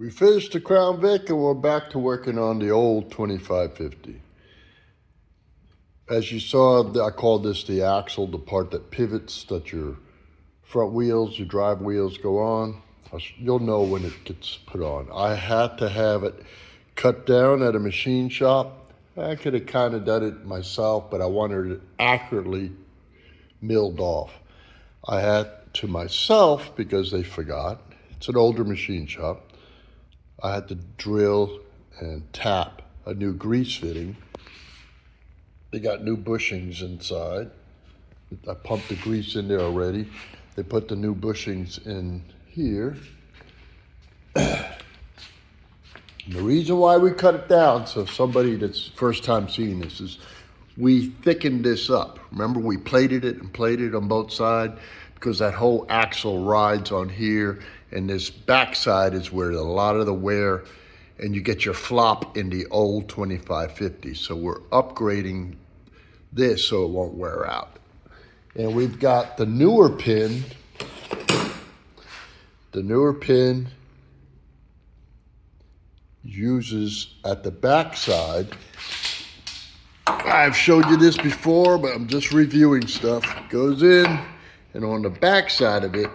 We finished the Crown Vic and we're back to working on the old 2550. As you saw, I called this the axle, the part that pivots, that your front wheels, your drive wheels go on. You'll know when it gets put on. I had to have it cut down at a machine shop. I could have kind of done it myself, but I wanted it accurately milled off. I had to myself, because they forgot, it's an older machine shop, I had to drill and tap a new grease fitting. They got new bushings inside. I pumped the grease in there already. They put the new bushings in here. And the reason why we cut it down, so somebody that's first time seeing this, is we thickened this up. Remember, we plated it on both sides because that whole axle rides on here, and this backside is where a lot of the wear, and you get your flop in the old 2550. So we're upgrading this so it won't wear out. And we've got the newer pin. The newer pin uses at the backside. I've showed you this before, but I'm just reviewing stuff. Goes in, and on the back side of it,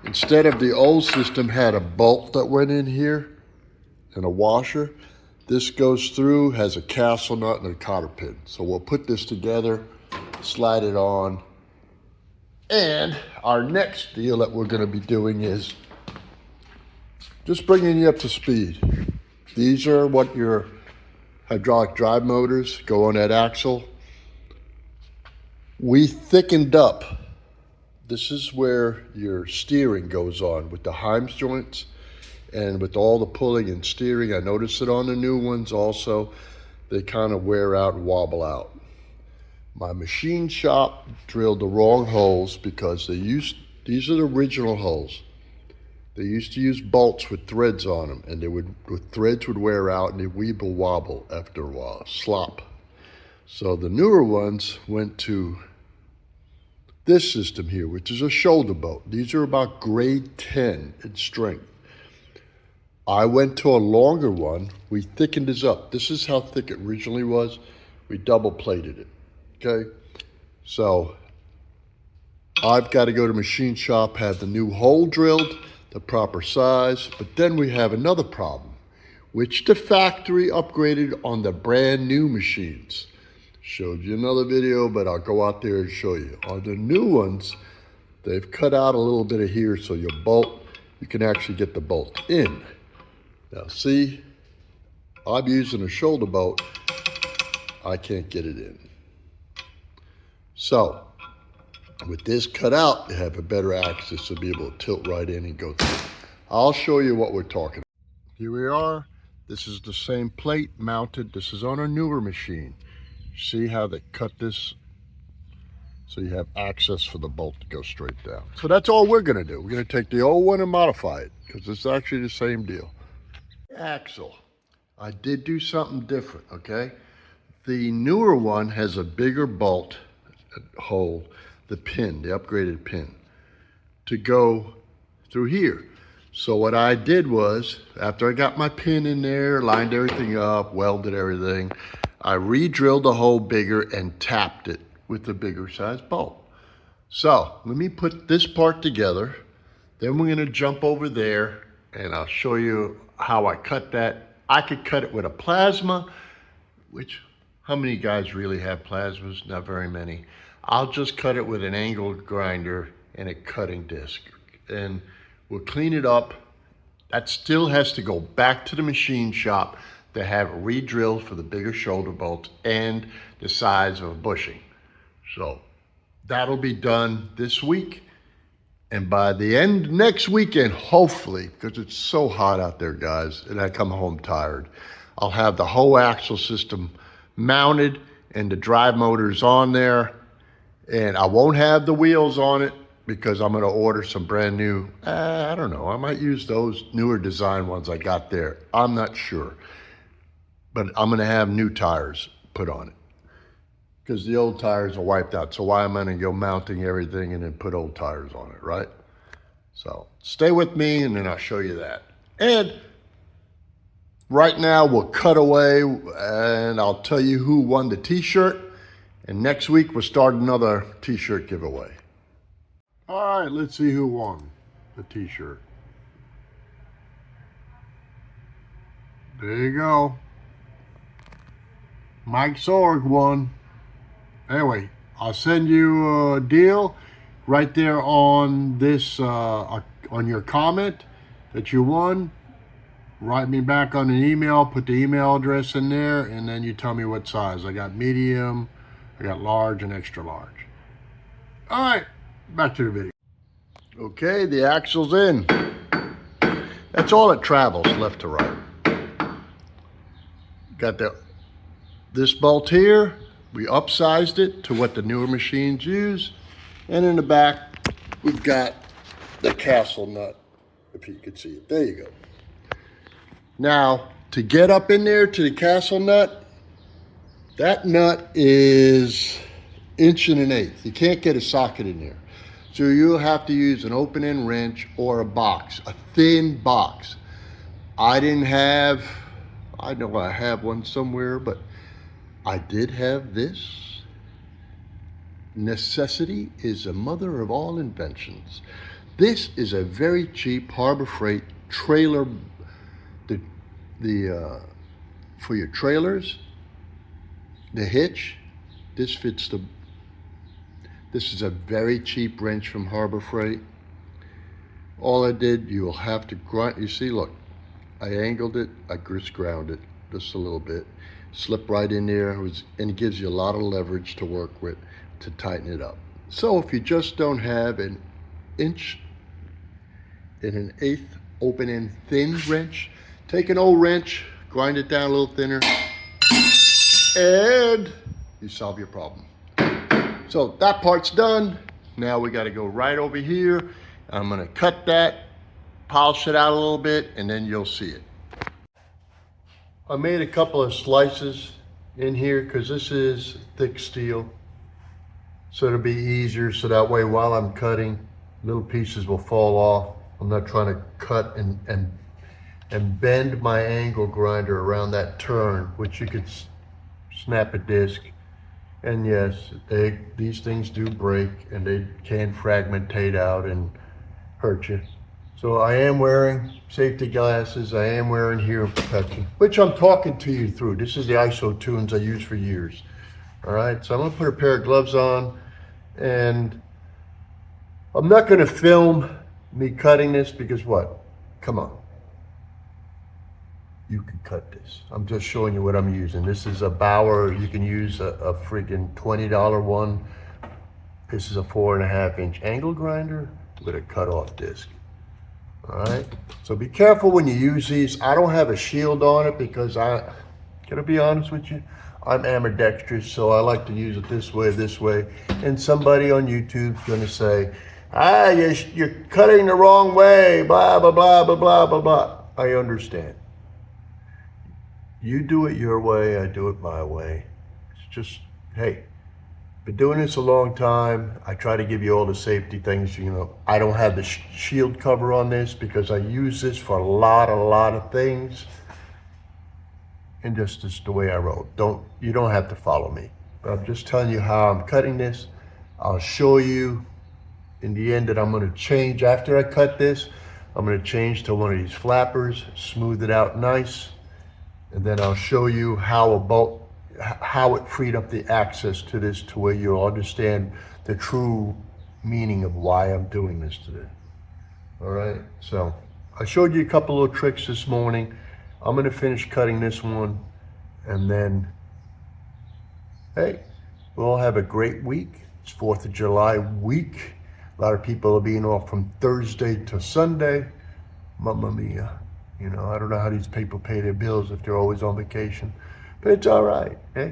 instead of the old system had a bolt that went in here and a washer, this goes through, has a castle nut and a cotter pin. So we'll put this together, slide it on, and our next deal that we're going to be doing is just bringing you up to speed. These are what your hydraulic drive motors go on that axle. We thickened up. This is where your steering goes on with the Heims joints and with all the pulling and steering. I noticed it on the new ones also. They kind of wear out and wobble out. My machine shop drilled the wrong holes because these are the original holes. They used to use bolts with threads on them, and threads would wear out and they weeble wobble after a while, slop. So the newer ones went to this system here, which is a shoulder bolt. These are about grade 10 in strength. I went to a longer one. We thickened this up. This is how thick it originally was. We double plated it, okay? So I've got to go to machine shop, have the new hole drilled, the proper size, but then we have another problem, which the factory upgraded on the brand new machines. Showed you another video, but I'll go out there and show you. On the new ones, they've cut out a little bit of here so your bolt, you can actually get the bolt in. Now see, I'm using a shoulder bolt, I can't get it in. So, with this cut out, you have a better access to be able to tilt right in and go through. I'll show you what we're talking about. Here we are. This is the same plate mounted. This is on a newer machine. See how they cut this? So you have access for the bolt to go straight down. So that's all we're gonna do. We're gonna take the old one and modify it because it's actually the same deal. Axle. I did do something different, okay? The newer one has a bigger bolt hole, the pin, the upgraded pin, to go through here. So what I did was, after I got my pin in there, lined everything up, welded everything, I re-drilled the hole bigger and tapped it with the bigger size bolt. So let me put this part together, then we're gonna jump over there and I'll show you how I cut that. I could cut it with a plasma, which, how many guys really have plasmas? Not very many. I'll just cut it with an angled grinder and a cutting disc. And we'll clean it up. That still has to go back to the machine shop to have it re-drilled for the bigger shoulder bolts and the size of a bushing. So that'll be done this week. And by the end next weekend, hopefully, because it's so hot out there, guys, and I come home tired, I'll have the whole axle system mounted and the drive motors on there. And I won't have the wheels on it because I'm going to order some brand new, I don't know, I might use those newer design ones I got there. I'm not sure. But I'm going to have new tires put on it because the old tires are wiped out. So why am I going to go mounting everything and then put old tires on it, right? So stay with me and then I'll show you that. And right now we'll cut away and I'll tell you who won the t-shirt. And next week we'll start another t-shirt giveaway. All right, let's see who won the t-shirt. There you go. Mike Sorg won. Anyway, I'll send you a deal right there on this, on your comment that you won. Write me back on an email, put the email address in there, and then you tell me what size. I got medium, I got large, and extra large. All right, back to the video. Okay, the axle's in. That's all it travels, left to right. Got this bolt here. We upsized it to what the newer machines use. And in the back, we've got the castle nut, if you could see it. There you go. Now, to get up in there to the castle nut, that nut is 1.125". You can't get a socket in there. So you'll have to use an open-end wrench or a box, a thin box. I know I have one somewhere, but I did have this. Necessity is a mother of all inventions. This is a very cheap Harbor Freight trailer, for your trailers, the hitch. This is a very cheap wrench from Harbor Freight. All I did, you'll have to grind. You see, look, I angled it, I just ground it just a little bit. Slip right in there, and it gives you a lot of leverage to work with to tighten it up. So if you just don't have an 1.125" open-end thin wrench, take an old wrench, grind it down a little thinner, and you solve your problem. So that part's done. Now we got to go right over here. I'm going to cut that, polish it out a little bit, and then you'll see it. I made a couple of slices in here because this is thick steel. So it'll be easier, so that way while I'm cutting, little pieces will fall off. I'm not trying to cut and bend my angle grinder around that turn, which you could snap a disc. And yes, these things do break and they can fragmentate out and hurt you. So I am wearing safety glasses. I am wearing hearing protection, which I'm talking to you through. This is the ISO tunes I used for years. All right, so I'm gonna put a pair of gloves on, and I'm not gonna film me cutting this because what? Come on. You can cut this. I'm just showing you what I'm using. This is a Bauer. You can use a freaking $20 one. This is a 4.5" angle grinder with a cut-off disc. All right, so be careful when you use these. I don't have a shield on it because gotta be honest with you, I'm ambidextrous, so I like to use it this way. And somebody on YouTube's gonna say, you're cutting the wrong way, blah, blah, blah, blah, blah, blah, blah. I understand. You do it your way, I do it my way. It's just, hey, been doing this a long time. I try to give you all the safety things. You know, I don't have the shield cover on this because I use this for a lot of things. And just the way I roll. You don't have to follow me. But I'm just telling you how I'm cutting this. I'll show you in the end that I'm gonna change. After I cut this, I'm gonna change to one of these flappers, smooth it out nice. And then I'll show you how it freed up the access to this to where you'll understand the true meaning of why I'm doing this today. All right, so I showed you a couple little tricks this morning. I'm gonna finish cutting this one, and then, hey, we'll all have a great week. It's 4th of July week. A lot of people are being off from Thursday to Sunday. Mamma mia. You know, I don't know how these people pay their bills if they're always on vacation, but it's all right, eh?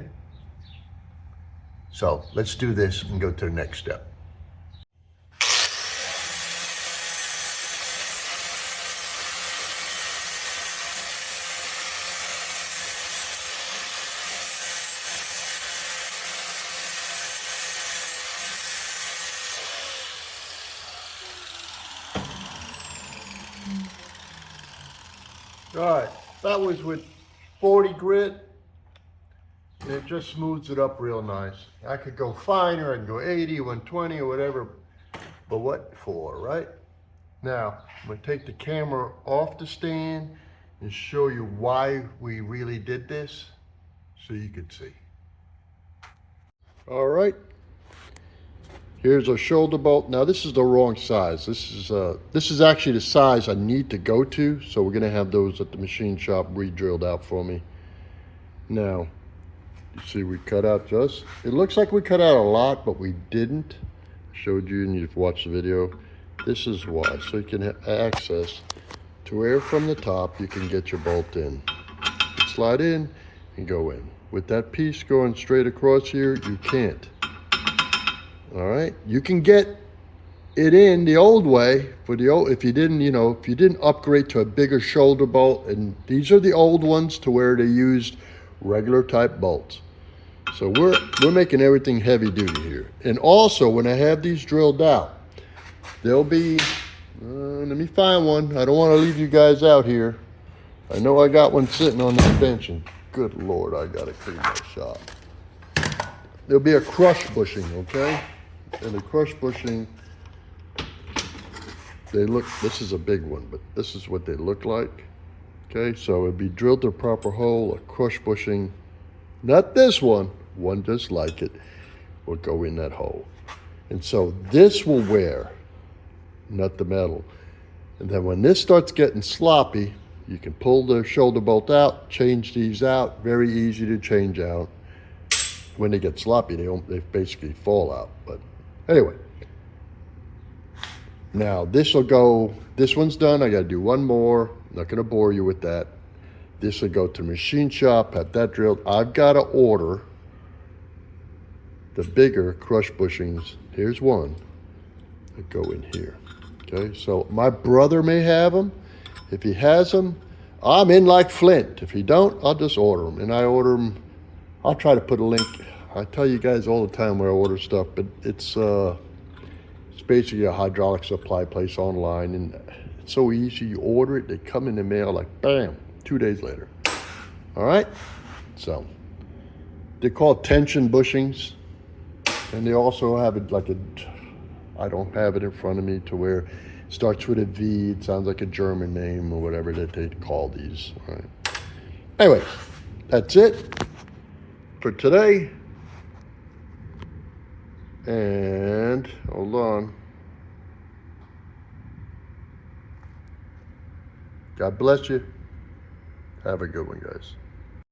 So let's do this and go to the next step. All right, that was with 40 grit. And it just smooths it up real nice. I could go finer, I can go 80, 120 or whatever, but what for, right? Now, I'm gonna take the camera off the stand and show you why we really did this so you can see. All right, here's a shoulder bolt. Now this is the wrong size. This is actually the size I need to go to, so we're gonna have those at the machine shop re-drilled out for me. Now, you see we cut out it looks like we cut out a lot, but we didn't. I showed you and you've watched the video. This is why, so you can have access to where from the top you can get your bolt in. You slide in and go in. With that piece going straight across here, you can't. All right, you can get it in the old way for the old, if you didn't, if you didn't upgrade to a bigger shoulder bolt, and these are the old ones to where they used regular type bolts. So we're making everything heavy duty here. And also when I have these drilled out, there'll be, let me find one. I don't want to leave you guys out here. I know I got one sitting on this bench, and good Lord, I got to clean my shop. There'll be a crush bushing, okay? And the crush bushing, this is a big one, but this is what they look like. Okay, so it'd be drilled to a proper hole, a crush bushing, not this one just like it, will go in that hole. And so this will wear, not the metal. And then when this starts getting sloppy, you can pull the shoulder bolt out, change these out, very easy to change out. When they get sloppy, they basically fall out. But anyway, now this one's done. I gotta do one more. I'm not gonna bore you with that. This will go to the machine shop, have that drilled. I've gotta order the bigger crush bushings. Here's one that go in here. Okay, so my brother may have them. If he has them, I'm in like Flint. If he don't, I'll just order them. And I order them, I'll try to put a link. I tell you guys all the time where I order stuff, but it's basically a hydraulic supply place online, and it's so easy. You order it, they come in the mail like bam, 2 days later. All right, so they're called tension bushings, and they also have it like I don't have it in front of me, to where it starts with a V. It sounds like a German name or whatever that they call these. All right. Anyway, that's it for today. And hold on. God bless you. Have a good one, guys.